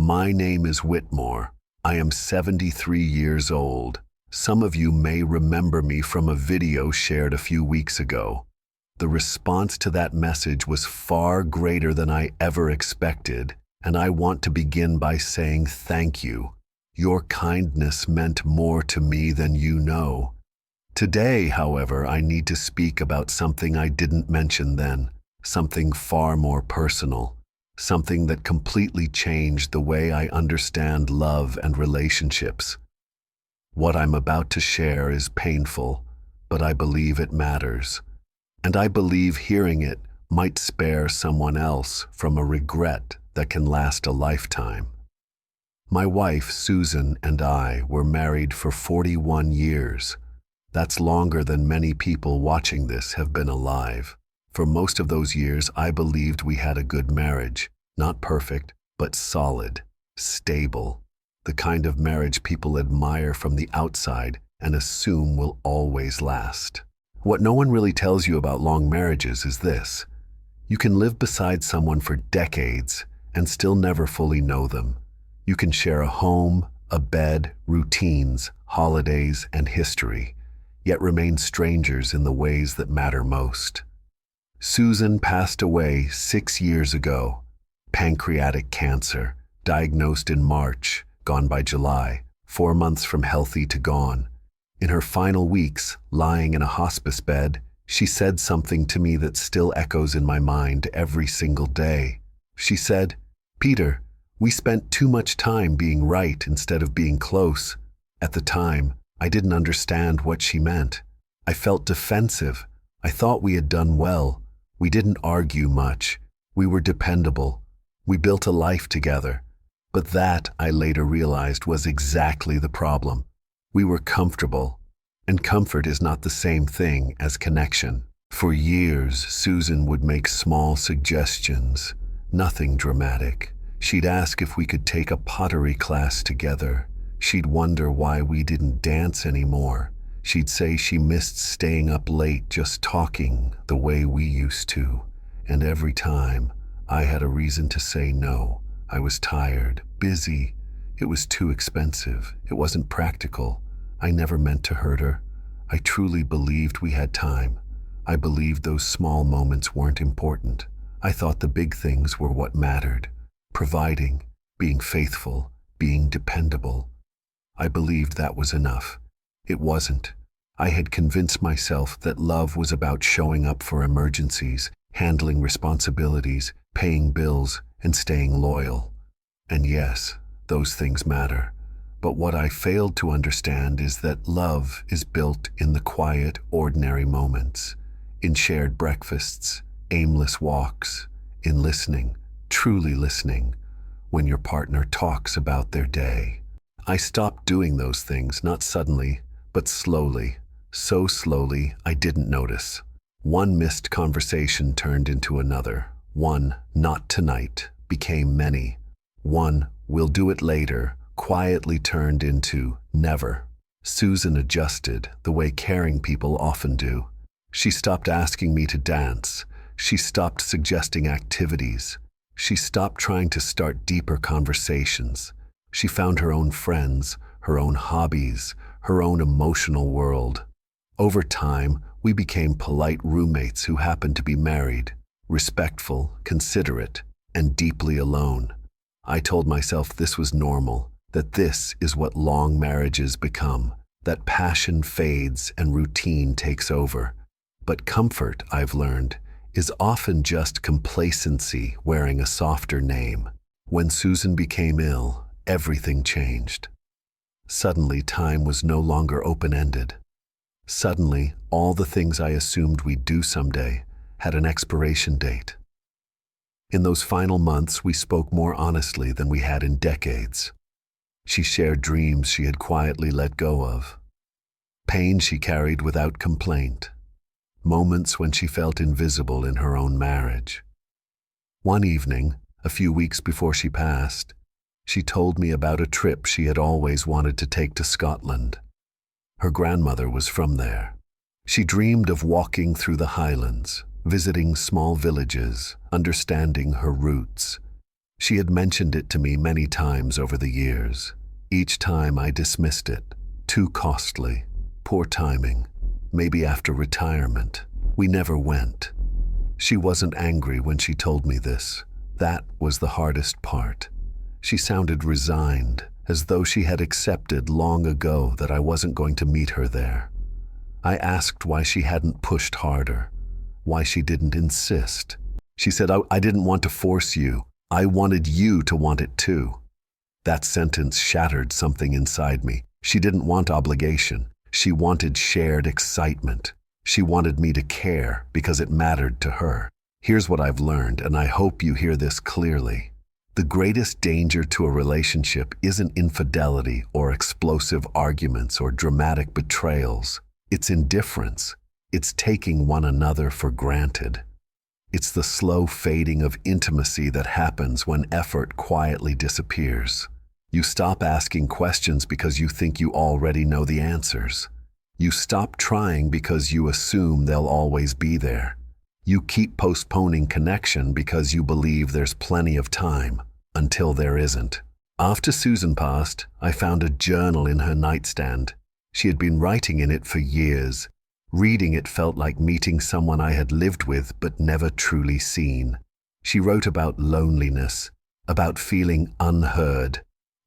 My name is Whitmore. I am 73 years old. Some of you may remember me from a video shared a few weeks ago. The response to that message was far greater than I ever expected, and I want to begin by saying thank you. Your kindness meant more to me than you know. Today, however, I need to speak about something I didn't mention then, something far more personal. Something that completely changed the way I understand love and relationships. What I'm about to share is painful, but I believe it matters. And I believe hearing it might spare someone else from a regret that can last a lifetime. My wife, Susan, and I were married for 41 years. That's longer than many people watching this have been alive. For most of those years, I believed we had a good marriage. Not perfect, but solid, stable. The kind of marriage people admire from the outside and assume will always last. What no one really tells you about long marriages is this. You can live beside someone for decades and still never fully know them. You can share a home, a bed, routines, holidays, and history, yet remain strangers in the ways that matter most. Susan passed away 6 years ago. Pancreatic cancer, diagnosed in March, gone by July, 4 months from healthy to gone. In her final weeks, lying in a hospice bed, she said something to me that still echoes in my mind every single day. She said, "Peter, we spent too much time being right instead of being close." At the time, I didn't understand what she meant. I felt defensive. I thought we had done well. We didn't argue much. We were dependable. We built a life together. But that, I later realized, was exactly the problem. We were comfortable, and comfort is not the same thing as connection. For years, Susan would make small suggestions, nothing dramatic. She'd ask if we could take a pottery class together. She'd wonder why we didn't dance anymore. She'd say she missed staying up late just talking the way we used to. And every time, I had a reason to say no. I was tired, busy. It was too expensive. It wasn't practical. I never meant to hurt her. I truly believed we had time. I believed those small moments weren't important. I thought the big things were what mattered. Providing, being faithful, being dependable. I believed that was enough. It wasn't. I had convinced myself that love was about showing up for emergencies, handling responsibilities, paying bills, and staying loyal. And yes, those things matter. But what I failed to understand is that love is built in the quiet, ordinary moments, in shared breakfasts, aimless walks, in listening, truly listening, when your partner talks about their day. I stopped doing those things, not suddenly, but slowly. So slowly, I didn't notice. One missed conversation turned into another. One, "not tonight," became many. One, "we'll do it later," quietly turned into never. Susan adjusted, the way caring people often do. She stopped asking me to dance. She stopped suggesting activities. She stopped trying to start deeper conversations. She found her own friends, her own hobbies, her own emotional world. Over time, we became polite roommates who happened to be married, respectful, considerate, and deeply alone. I told myself this was normal, that this is what long marriages become, that passion fades and routine takes over. But comfort, I've learned, is often just complacency wearing a softer name. When Susan became ill, everything changed. Suddenly, time was no longer open-ended. Suddenly, all the things I assumed we'd do someday had an expiration date. In those final months, we spoke more honestly than we had in decades. She shared dreams she had quietly let go of, pain she carried without complaint, moments when she felt invisible in her own marriage. One evening, a few weeks before she passed, she told me about a trip she had always wanted to take to Scotland. Her grandmother was from there. She dreamed of walking through the Highlands, visiting small villages, understanding her roots. She had mentioned it to me many times over the years. Each time I dismissed it. Too costly. Poor timing. Maybe after retirement. We never went. She wasn't angry when she told me this. That was the hardest part. She sounded resigned, as though she had accepted long ago that I wasn't going to meet her there. I asked why she hadn't pushed harder, why she didn't insist. She said, I didn't want to force you. I wanted you to want it too. That sentence shattered something inside me. She didn't want obligation. She wanted shared excitement. She wanted me to care because it mattered to her. Here's what I've learned, and I hope you hear this clearly. The greatest danger to a relationship isn't infidelity or explosive arguments or dramatic betrayals. It's indifference. It's taking one another for granted. It's the slow fading of intimacy that happens when effort quietly disappears. You stop asking questions because you think you already know the answers. You stop trying because you assume they'll always be there. You keep postponing connection because you believe there's plenty of time, until there isn't. After Susan passed, I found a journal in her nightstand. She had been writing in it for years. Reading it felt like meeting someone I had lived with but never truly seen. She wrote about loneliness, about feeling unheard,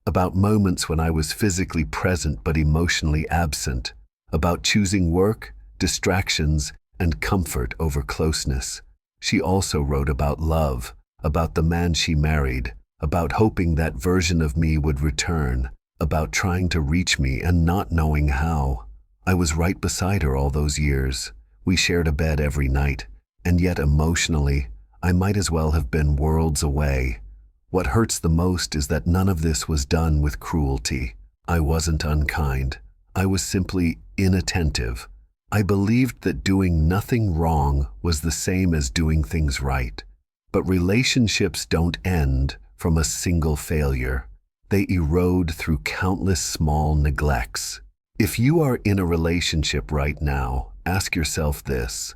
about moments when I was physically present but emotionally absent, about choosing work, distractions, and comfort over closeness. She also wrote about love, about the man she married, about hoping that version of me would return, about trying to reach me and not knowing how. I was right beside her all those years. We shared a bed every night, and yet emotionally, I might as well have been worlds away. What hurts the most is that none of this was done with cruelty. I wasn't unkind. I was simply inattentive. I believed that doing nothing wrong was the same as doing things right. But relationships don't end from a single failure. They erode through countless small neglects. If you are in a relationship right now, ask yourself this.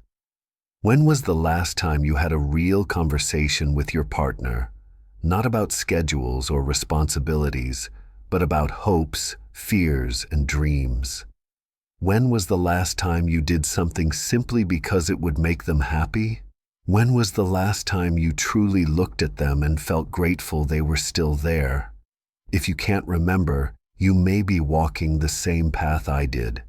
When was the last time you had a real conversation with your partner? Not about schedules or responsibilities, but about hopes, fears, and dreams. When was the last time you did something simply because it would make them happy? When was the last time you truly looked at them and felt grateful they were still there? If you can't remember, you may be walking the same path I did.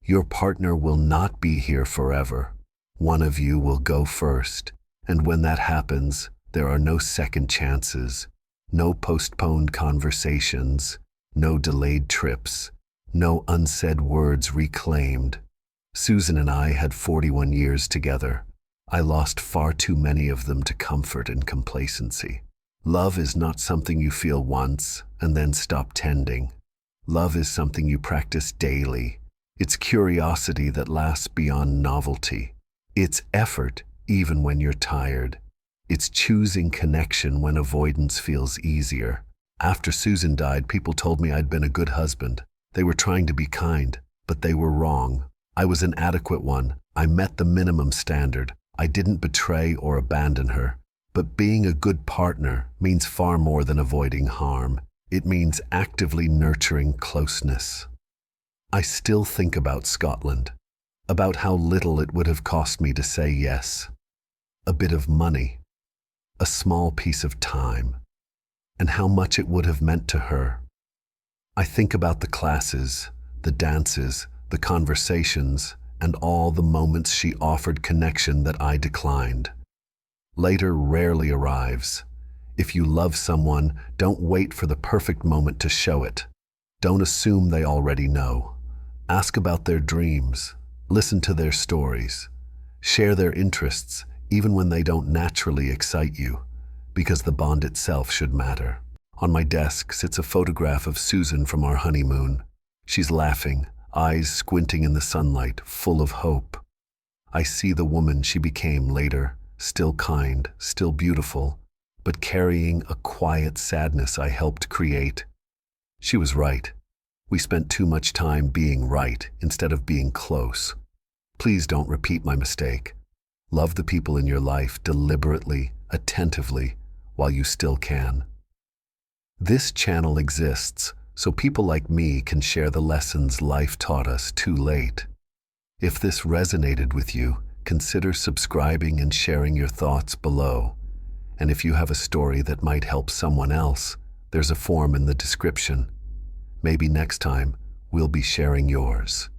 Your partner will not be here forever. One of you will go first, and when that happens, there are no second chances, no postponed conversations, no delayed trips, no unsaid words reclaimed. Susan and I had 41 years together. I lost far too many of them to comfort and complacency. Love is not something you feel once and then stop tending. Love is something you practice daily. It's curiosity that lasts beyond novelty. It's effort even when you're tired. It's choosing connection when avoidance feels easier. After Susan died, people told me I'd been a good husband. They were trying to be kind, but they were wrong. I was an adequate one. I met the minimum standard. I didn't betray or abandon her. But being a good partner means far more than avoiding harm. It means actively nurturing closeness. I still think about Scotland, about how little it would have cost me to say yes. A bit of money, a small piece of time, and how much it would have meant to her. I think about the classes, the dances, the conversations, and all the moments she offered connection that I declined. Later rarely arrives. If you love someone, don't wait for the perfect moment to show it. Don't assume they already know. Ask about their dreams. Listen to their stories. Share their interests, even when they don't naturally excite you, because the bond itself should matter. On my desk sits a photograph of Susan from our honeymoon. She's laughing, eyes squinting in the sunlight, full of hope. I see the woman she became later, still kind, still beautiful, but carrying a quiet sadness I helped create. She was right. We spent too much time being right instead of being close. Please don't repeat my mistake. Love the people in your life deliberately, attentively, while you still can. This channel exists so people like me can share the lessons life taught us too late. If this resonated with you, consider subscribing and sharing your thoughts below. And if you have a story that might help someone else, there's a form in the description. Maybe next time, we'll be sharing yours.